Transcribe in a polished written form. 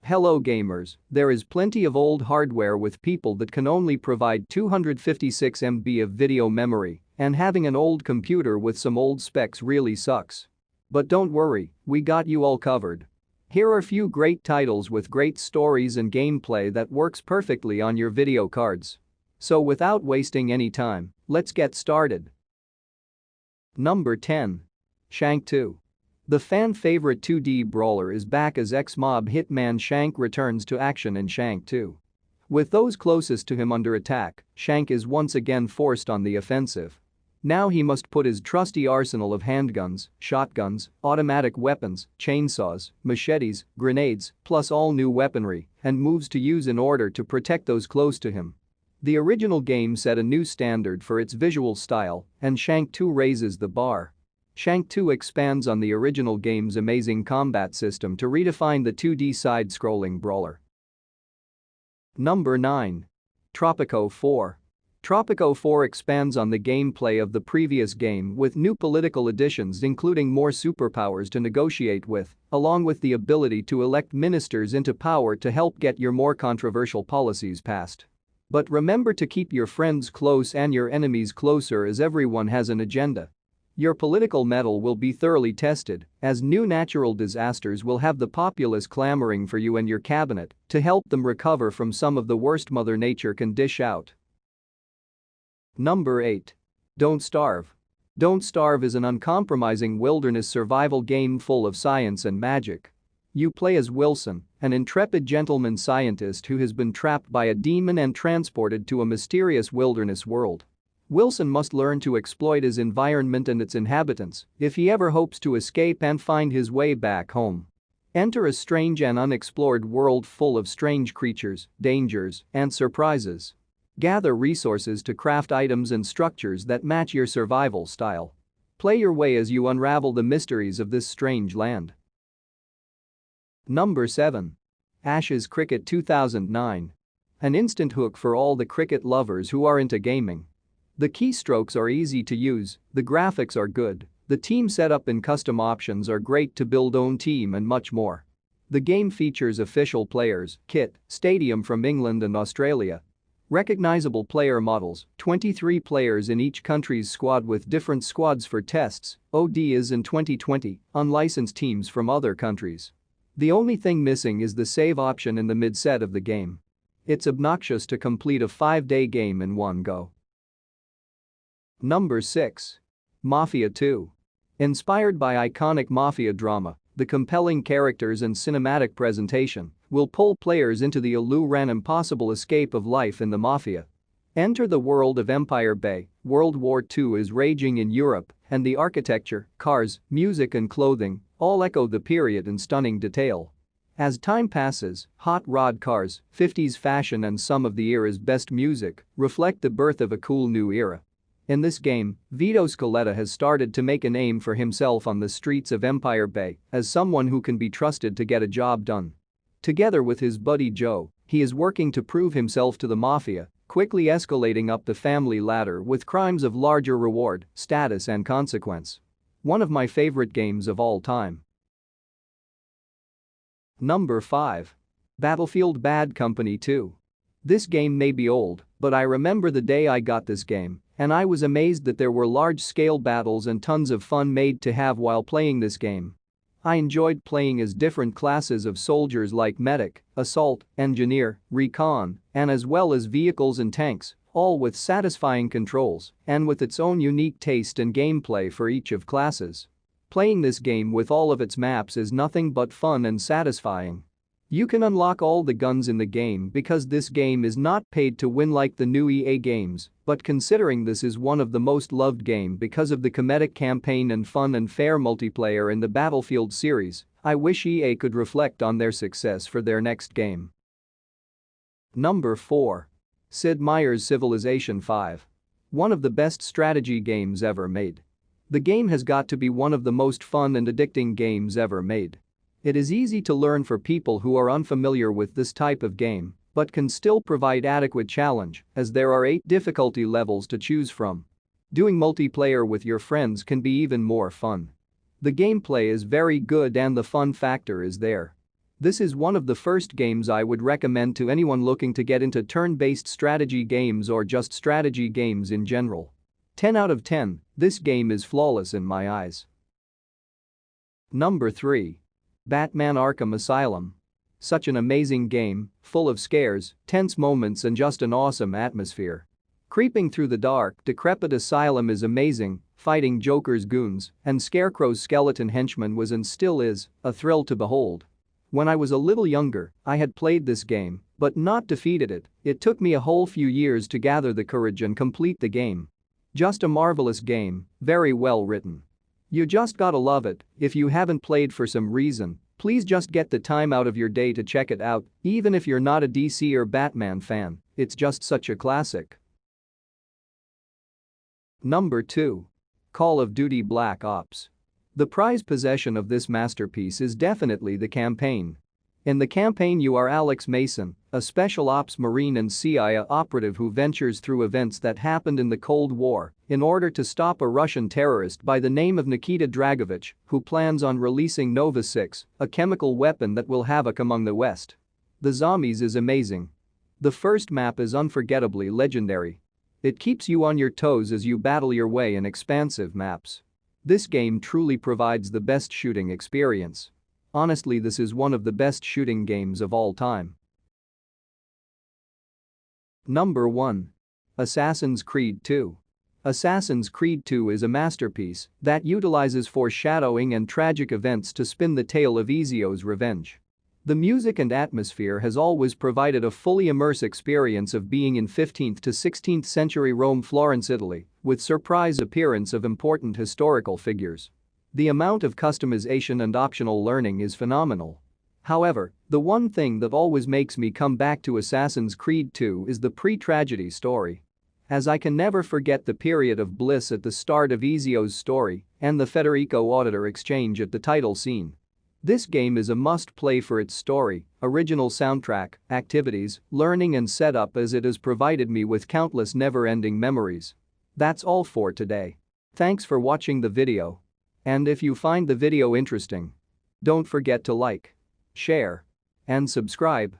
Hello gamers, there is plenty of old hardware with people that can only provide 256 MB of video memory, and having an old computer with some old specs really sucks. But don't worry, we got you all covered. Here are a few great titles with great stories and gameplay that works perfectly on your video cards. So without wasting any time, let's get started. Number 10. Shank II. The fan-favorite 2D brawler is back as ex-mob hitman Shank returns to action in Shank II. With those closest to him under attack, Shank is once again forced on the offensive. Now he must put his trusty arsenal of handguns, shotguns, automatic weapons, chainsaws, machetes, grenades, plus all new weaponry, and moves to use in order to protect those close to him. The original game set a new standard for its visual style, and Shank II raises the bar. Shank II expands on the original game's amazing combat system to redefine the 2D side-scrolling brawler. Number 9. Tropico IV. Tropico IV expands on the gameplay of the previous game with new political additions including more superpowers to negotiate with, along with the ability to elect ministers into power to help get your more controversial policies passed. But remember to keep your friends close and your enemies closer as everyone has an agenda. Your political mettle will be thoroughly tested, as new natural disasters will have the populace clamoring for you and your cabinet to help them recover from some of the worst Mother Nature can dish out. Number 8. Don't Starve. Don't Starve is an uncompromising wilderness survival game full of science and magic. You play as Wilson, an intrepid gentleman scientist who has been trapped by a demon and transported to a mysterious wilderness world. Wilson must learn to exploit his environment and its inhabitants if he ever hopes to escape and find his way back home. Enter a strange and unexplored world full of strange creatures, dangers, and surprises. Gather resources to craft items and structures that match your survival style. Play your way as you unravel the mysteries of this strange land. Number 7. Ashes Cricket 2009. An instant hook for all the cricket lovers who are into gaming. The keystrokes are easy to use, the graphics are good, the team setup and custom options are great to build own team and much more. The game features official players, kit, stadium from England and Australia. Recognizable player models, 23 players in each country's squad with different squads for tests, ODIs in 2020, unlicensed teams from other countries. The only thing missing is the save option in the mid-set of the game. It's obnoxious to complete a 5-day game in one go. Number 6. Mafia II. Inspired by iconic mafia drama, the compelling characters and cinematic presentation will pull players into the allure and impossible escape of life in the mafia. Enter the world of Empire Bay. World War II is raging in Europe, and the architecture, cars, music and clothing all echo the period in stunning detail. As time passes, hot rod cars, 50s fashion and some of the era's best music reflect the birth of a cool new era. In this game, Vito Scaletta has started to make a name for himself on the streets of Empire Bay as someone who can be trusted to get a job done. Together with his buddy Joe, he is working to prove himself to the mafia, quickly escalating up the family ladder with crimes of larger reward, status and consequence. One of my favorite games of all time. Number 5. Battlefield Bad Company 2. This game may be old, but I remember the day I got this game, and I was amazed that there were large-scale battles and tons of fun made to have while playing this game. I enjoyed playing as different classes of soldiers like medic, assault, engineer, recon, and as well as vehicles and tanks, all with satisfying controls and with its own unique taste and gameplay for each of classes. Playing this game with all of its maps is nothing but fun and satisfying. You can unlock all the guns in the game because this game is not paid to win like the new EA games, but considering this is one of the most loved game because of the comedic campaign and fun and fair multiplayer in the Battlefield series, I wish EA could reflect on their success for their next game. Number 4. Sid Meier's Civilization V. One of the best strategy games ever made. The game has got to be one of the most fun and addicting games ever made. It is easy to learn for people who are unfamiliar with this type of game, but can still provide adequate challenge as there are 8 difficulty levels to choose from. Doing multiplayer with your friends can be even more fun. The gameplay is very good and the fun factor is there. This is one of the first games I would recommend to anyone looking to get into turn-based strategy games or just strategy games in general. 10 out of 10, this game is flawless in my eyes. Number 3. Batman Arkham Asylum. Such an amazing game, full of scares, tense moments and just an awesome atmosphere. Creeping through the dark, decrepit asylum is amazing, fighting Joker's goons and Scarecrow's skeleton henchman was and still is a thrill to behold. When I was a little younger, I had played this game, but not defeated it. It took me a whole few years to gather the courage and complete the game. Just a marvelous game, very well written. You just gotta love it. If you haven't played for some reason, please just get the time out of your day to check it out, even if you're not a DC or Batman fan, it's just such a classic. Number 2. Call of Duty Black Ops. The prized possession of this masterpiece is definitely the campaign. In the campaign you are Alex Mason, a special ops marine and CIA operative who ventures through events that happened in the Cold War in order to stop a Russian terrorist by the name of Nikita Dragovich, who plans on releasing Nova 6, a chemical weapon that will havoc among the West. The zombies is amazing. The first map is unforgettably legendary. It keeps you on your toes as you battle your way in expansive maps. This game truly provides the best shooting experience. Honestly, this is one of the best shooting games of all time. Number 1. Assassin's Creed II. Assassin's Creed II is a masterpiece that utilizes foreshadowing and tragic events to spin the tale of Ezio's revenge. The music and atmosphere has always provided a fully immersive experience of being in 15th to 16th century Rome, Florence, Italy, with surprise appearance of important historical figures. The amount of customization and optional learning is phenomenal. However, the one thing that always makes me come back to Assassin's Creed II is the pre-tragedy story. As I can never forget the period of bliss at the start of Ezio's story and the Federico Auditor exchange at the title scene. This game is a must-play for its story, original soundtrack, activities, learning and setup, as it has provided me with countless never-ending memories. That's all for today. Thanks for watching the video. And if you find the video interesting, don't forget to like, share, and subscribe.